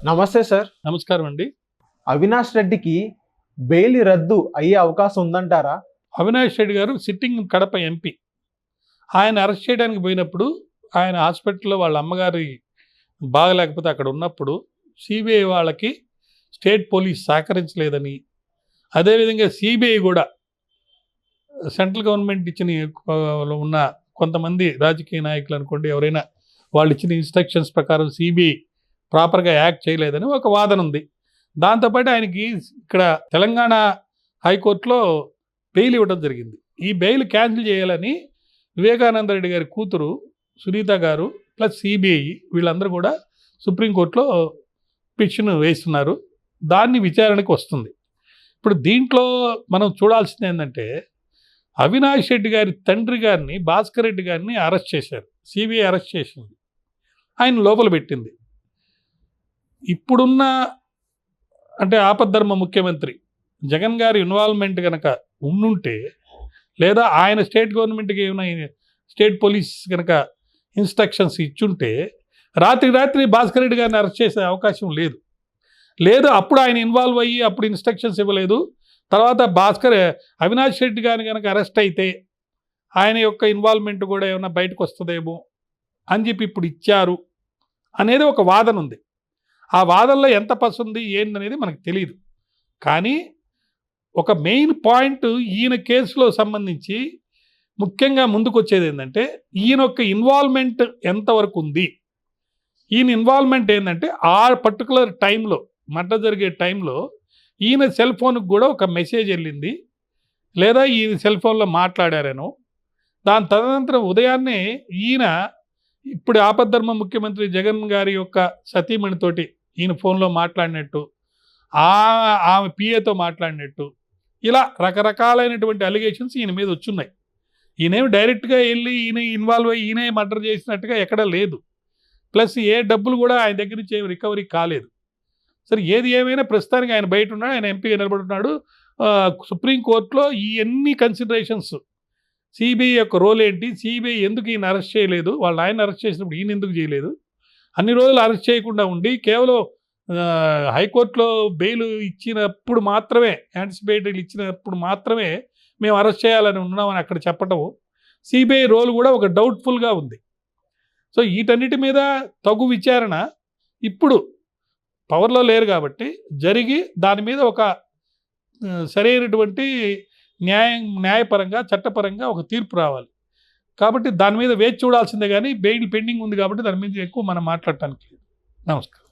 నమస్తే సార్. నమస్కారం అండి. అవినాష్ రెడ్డికి బెయిల్ రద్దు అయ్యే అవకాశం ఉందంటారా? అవినాష్ రెడ్డి గారు సిట్టింగ్ కడప ఎంపీ. ఆయన అరెస్ట్ చేయడానికి పోయినప్పుడు ఆయన హాస్పిటల్లో వాళ్ళ అమ్మగారి బాగలేకపోతే అక్కడ ఉన్నప్పుడు సిబిఐ వాళ్ళకి స్టేట్ పోలీస్ సహకరించలేదని, అదేవిధంగా సిబిఐ కూడా సెంట్రల్ గవర్నమెంట్ ఇచ్చిన ఉన్న కొంతమంది రాజకీయ నాయకులు అనుకోండి, ఎవరైనా వాళ్ళు ఇచ్చిన ఇన్స్ట్రక్షన్స్ ప్రకారం సిబిఐ ప్రాపర్గా యాక్ట్ చేయలేదని ఒక వాదన ఉంది. దాంతోపాటు ఆయనకి ఇక్కడ తెలంగాణ హైకోర్టులో బెయిల్ ఇవ్వడం జరిగింది. ఈ బెయిల్ క్యాన్సిల్ చేయాలని వివేకానంద రెడ్డి గారి కూతురు సునీత గారు ప్లస్ సిబిఐ వీళ్ళందరూ కూడా సుప్రీంకోర్టులో పిటిషన్ వేస్తున్నారు. దాన్ని విచారణకు వస్తుంది. ఇప్పుడు దీంట్లో మనం చూడాల్సింది ఏంటంటే, అవినాష్ రెడ్డి గారి తండ్రి గారిని, భాస్కర్ రెడ్డి గారిని అరెస్ట్ చేశారు. సిబిఐ అరెస్ట్ చేసింది, ఆయన లోపల పెట్టింది. ఇప్పుడున్న అంటే ఆపద్ధర్మ ముఖ్యమంత్రి జగన్ గారి ఇన్వాల్వ్మెంట్ కనుక ఉండుంటే, లేదా ఆయన స్టేట్ గవర్నమెంట్కి ఏమైనా స్టేట్ పోలీస్ కనుక ఇన్స్ట్రక్షన్స్ ఇచ్చుంటే రాత్రి భాస్కర్ రెడ్డి గారిని అరెస్ట్ చేసే అవకాశం లేదు. అప్పుడు ఆయన ఇన్వాల్వ్ అయ్యి అప్పుడు ఇన్స్ట్రక్షన్స్ ఇవ్వలేదు. తర్వాత అవినాష్ రెడ్డి గారిని కనుక అరెస్ట్ అయితే ఆయన యొక్క ఇన్వాల్వ్మెంట్ కూడా ఏమైనా బయటకు వస్తుందేమో అని చెప్పి ఇప్పుడు ఇచ్చారు అనేది ఒక వాదన ఉంది. ఆ వాదనలో ఎంత పసుంది ఏందనేది మనకు తెలియదు. కానీ ఒక మెయిన్ పాయింట్ ఈయన కేసులో సంబంధించి ముఖ్యంగా ముందుకు వచ్చేది ఏంటంటే, ఈయన యొక్క ఇన్వాల్వ్మెంట్ ఎంతవరకు ఉంది. ఈయన ఇన్వాల్వ్మెంట్ ఏంటంటే, ఆ పర్టికులర్ టైంలో మర్డర్ జరిగే టైంలో ఈయన సెల్ ఫోన్కి కూడా ఒక మెసేజ్ వెళ్ళింది, లేదా ఈయన సెల్ ఫోన్లో మాట్లాడారనో, దాని తదనంతరం ఉదయాన్నే ఈయన ఇప్పుడు ఆపద్ధర్మ ముఖ్యమంత్రి జగన్ గారి యొక్క సతీమణితోటి ఈయన ఫోన్లో మాట్లాడినట్టు, ఆమె పిఏతో మాట్లాడినట్టు, ఇలా రకరకాలైనటువంటి అలిగేషన్స్ ఈయన మీద వచ్చున్నాయి. ఈయనేమి డైరెక్ట్గా వెళ్ళి ఈయన ఇన్వాల్వ్ అయ్యి ఈయనే మర్డర్ చేసినట్టుగా ఎక్కడా లేదు. ప్లస్ ఏ డబ్బులు కూడా ఆయన దగ్గర నుంచి ఏమి రికవరీ కాలేదు. సరే, ఏది ఏమైనా ప్రస్తుతానికి ఆయన బయట ఉన్నాడు, ఆయన ఎంపీగా నిలబడుతున్నాడు. సుప్రీంకోర్టులో ఈ అన్ని కన్సిడరేషన్స్, సిబిఐ యొక్క రోల్ ఏంటి, సిబిఐ ఎందుకు ఈయన అరెస్ట్ చేయలేదు, వాళ్ళ ఆయన అరెస్ట్ చేసినప్పుడు ఈయన ఎందుకు చేయలేదు, అన్ని రోజులు అరెస్ట్ చేయకుండా ఉండి కేవలం హైకోర్టులో బెయిల్ ఇచ్చినప్పుడు మాత్రమే, యాంటిసిపేటరీ ఇచ్చినప్పుడు మాత్రమే మేము అరెస్ట్ చేయాలని ఉన్నామని అక్కడ చెప్పటం, సిబిఐ రోల్ కూడా ఒక డౌట్ఫుల్గా ఉంది. సో వీటన్నిటి మీద తగు విచారణ ఇప్పుడు పవర్లో లేరు కాబట్టి జరిగి దాని మీద ఒక సరైనటువంటి న్యాయపరంగా చట్టపరంగా ఒక తీర్పు రావాలి. కాబట్టి దాని మీద వేచి చూడాల్సిందే. కానీ బెయిల్ పెండింగ్ ఉంది కాబట్టి దాని మీద ఎక్కువ మనం మాట్లాడటానికి లేదు. నమస్కారం.